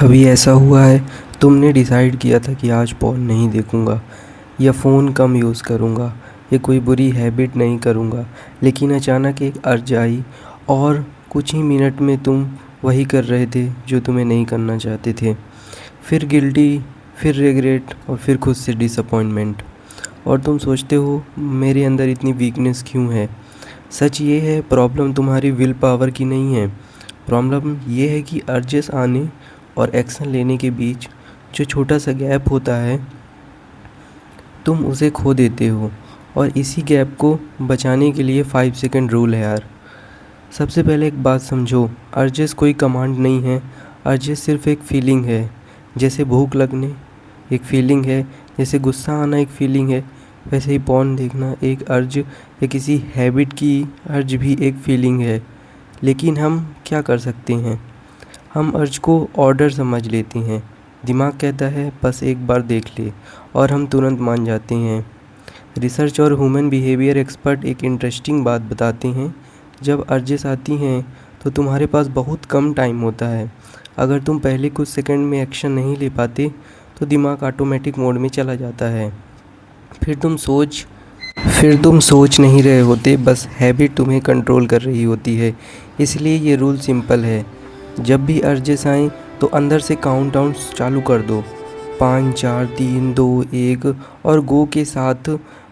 कभी ऐसा हुआ है तुमने डिसाइड किया था कि आज पॉर्न नहीं देखूंगा या फ़ोन कम यूज़ करूंगा या कोई बुरी हैबिट नहीं करूंगा, लेकिन अचानक एक अर्ज आई और कुछ ही मिनट में तुम वही कर रहे थे जो तुम्हें नहीं करना चाहते थे। फिर गिल्टी, फिर रिग्रेट और फिर खुद से डिसअपॉइंटमेंट। और तुम सोचते हो मेरे अंदर इतनी वीकनेस क्यों है। सच ये है, प्रॉब्लम तुम्हारी विल पावर की नहीं है। प्रॉब्लम ये है कि अर्जेस आने और एक्शन लेने के बीच जो छोटा सा गैप होता है, तुम उसे खो देते हो। और इसी गैप को बचाने के लिए 5 सेकंड रूल है यार। सबसे पहले एक बात समझो, अर्जेस कोई कमांड नहीं है। अर्जेस सिर्फ एक फीलिंग है। जैसे भूख लगने एक फीलिंग है, जैसे गुस्सा आना एक फीलिंग है, वैसे ही पॉर्न देखना एक अर्ज या किसी हैबिट की अर्ज भी एक फीलिंग है। लेकिन हम क्या कर सकते हैं? हम अर्ज को ऑर्डर समझ लेते हैं। दिमाग कहता है बस एक बार देख ले, और हम तुरंत मान जाते हैं। रिसर्च और ह्यूमन बिहेवियर एक्सपर्ट एक इंटरेस्टिंग बात बताते हैं। जब अर्जेस आती हैं तो तुम्हारे पास बहुत कम टाइम होता है। अगर तुम पहले कुछ सेकंड में एक्शन नहीं ले पाते तो दिमाग ऑटोमेटिक मोड में चला जाता है। फिर तुम सोच नहीं रहे होते, बस हैबिट तुम्हें कंट्रोल कर रही होती है। इसलिए ये रूल सिंपल है। जब भी अर्जेस आएँ तो अंदर से काउंटडाउन चालू कर दो, 5 4 3 2 1, और गो के साथ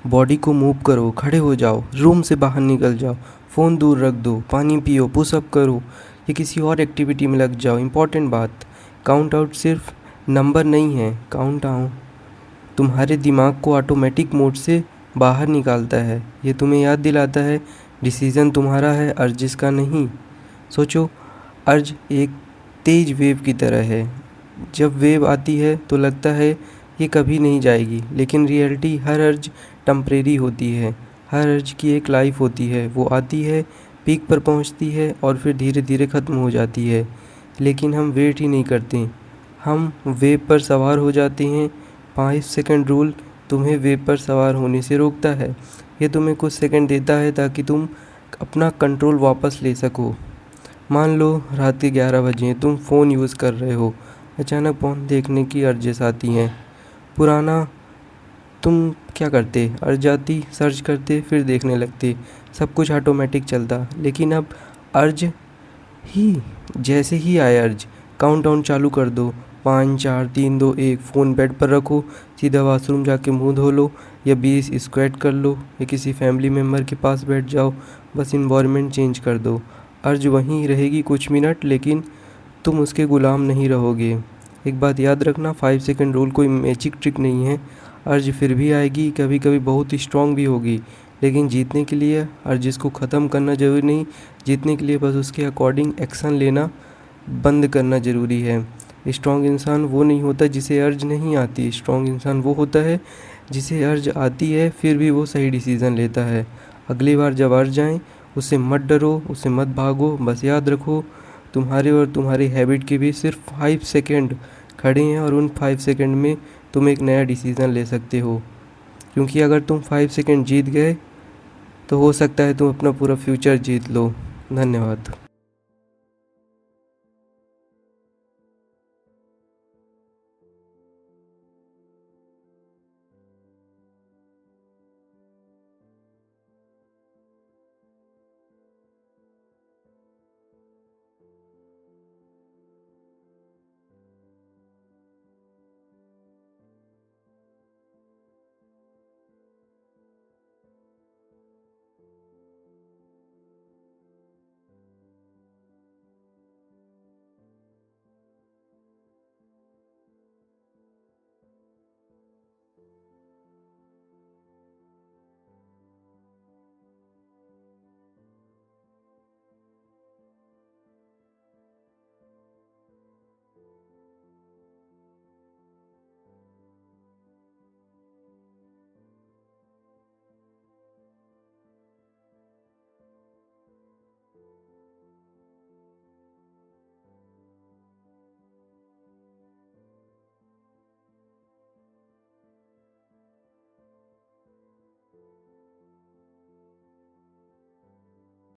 बॉडी को मूव करो। खड़े हो जाओ, रूम से बाहर निकल जाओ, फ़ोन दूर रख दो, पानी पियो, पुशअप करो या किसी और एक्टिविटी में लग जाओ। इम्पॉर्टेंट बात, काउंट आउट सिर्फ नंबर नहीं है। काउंट आउट तुम्हारे दिमाग को ऑटोमेटिक मोड से बाहर निकालता है। ये तुम्हें याद दिलाता है डिसीज़न तुम्हारा है, अर्जेस का नहीं। सोचो, अर्ज एक तेज़ वेव की तरह है। जब वेव आती है तो लगता है ये कभी नहीं जाएगी, लेकिन रियलिटी हर अर्ज टेम्परेरी होती है। हर अर्ज की एक लाइफ होती है। वो आती है, पीक पर पहुंचती है और फिर धीरे धीरे ख़त्म हो जाती है। लेकिन हम वेट ही नहीं करते, हम वेव पर सवार हो जाते हैं। 5 सेकंड रूल तुम्हें वेव पर सवार होने से रोकता है। ये तुम्हें कुछ सेकंड देता है ताकि तुम अपना कंट्रोल वापस ले सको। मान लो रात के 11 बजे तुम फ़ोन यूज़ कर रहे हो, अचानक फ़ोन देखने की अर्जेस आती हैं। पुराना तुम क्या करते? अर्ज आती, सर्च करते, फिर देखने लगते, सब कुछ ऑटोमेटिक चलता। लेकिन अब अर्ज ही जैसे ही आए अर्ज, काउंटडाउन चालू कर दो, 5 4 3 2 1, फ़ोन बेड पर रखो, सीधा वॉशरूम जाके मुंह धो लो या 20 स्क्वाट कर लो या किसी फैमिली मेम्बर के पास बैठ जाओ। बस इन्वायरमेंट चेंज कर दो। अर्ज वहीं रहेगी कुछ मिनट, लेकिन तुम उसके गुलाम नहीं रहोगे। एक बात याद रखना, 5 सेकंड रूल कोई मैजिक ट्रिक नहीं है। अर्ज फिर भी आएगी, कभी कभी बहुत स्ट्रॉन्ग भी होगी, लेकिन जीतने के लिए अर्जिस को ख़त्म करना ज़रूरी नहीं। जीतने के लिए बस उसके अकॉर्डिंग एक्शन लेना बंद करना ज़रूरी है। स्ट्रॉन्ग इंसान वो नहीं होता जिसे अर्ज नहीं आती। स्ट्रॉन्ग इंसान वो होता है जिसे अर्ज आती है फिर भी वो सही डिसीज़न लेता है। अगली बार जब अर्ज आए उससे मत डरो, उससे मत भागो। बस याद रखो, तुम्हारे और तुम्हारी हैबिट के भी सिर्फ 5 सेकंड खड़े हैं, और उन 5 सेकंड में तुम एक नया डिसीज़न ले सकते हो। क्योंकि अगर तुम 5 सेकंड जीत गए तो हो सकता है तुम अपना पूरा फ्यूचर जीत लो। धन्यवाद।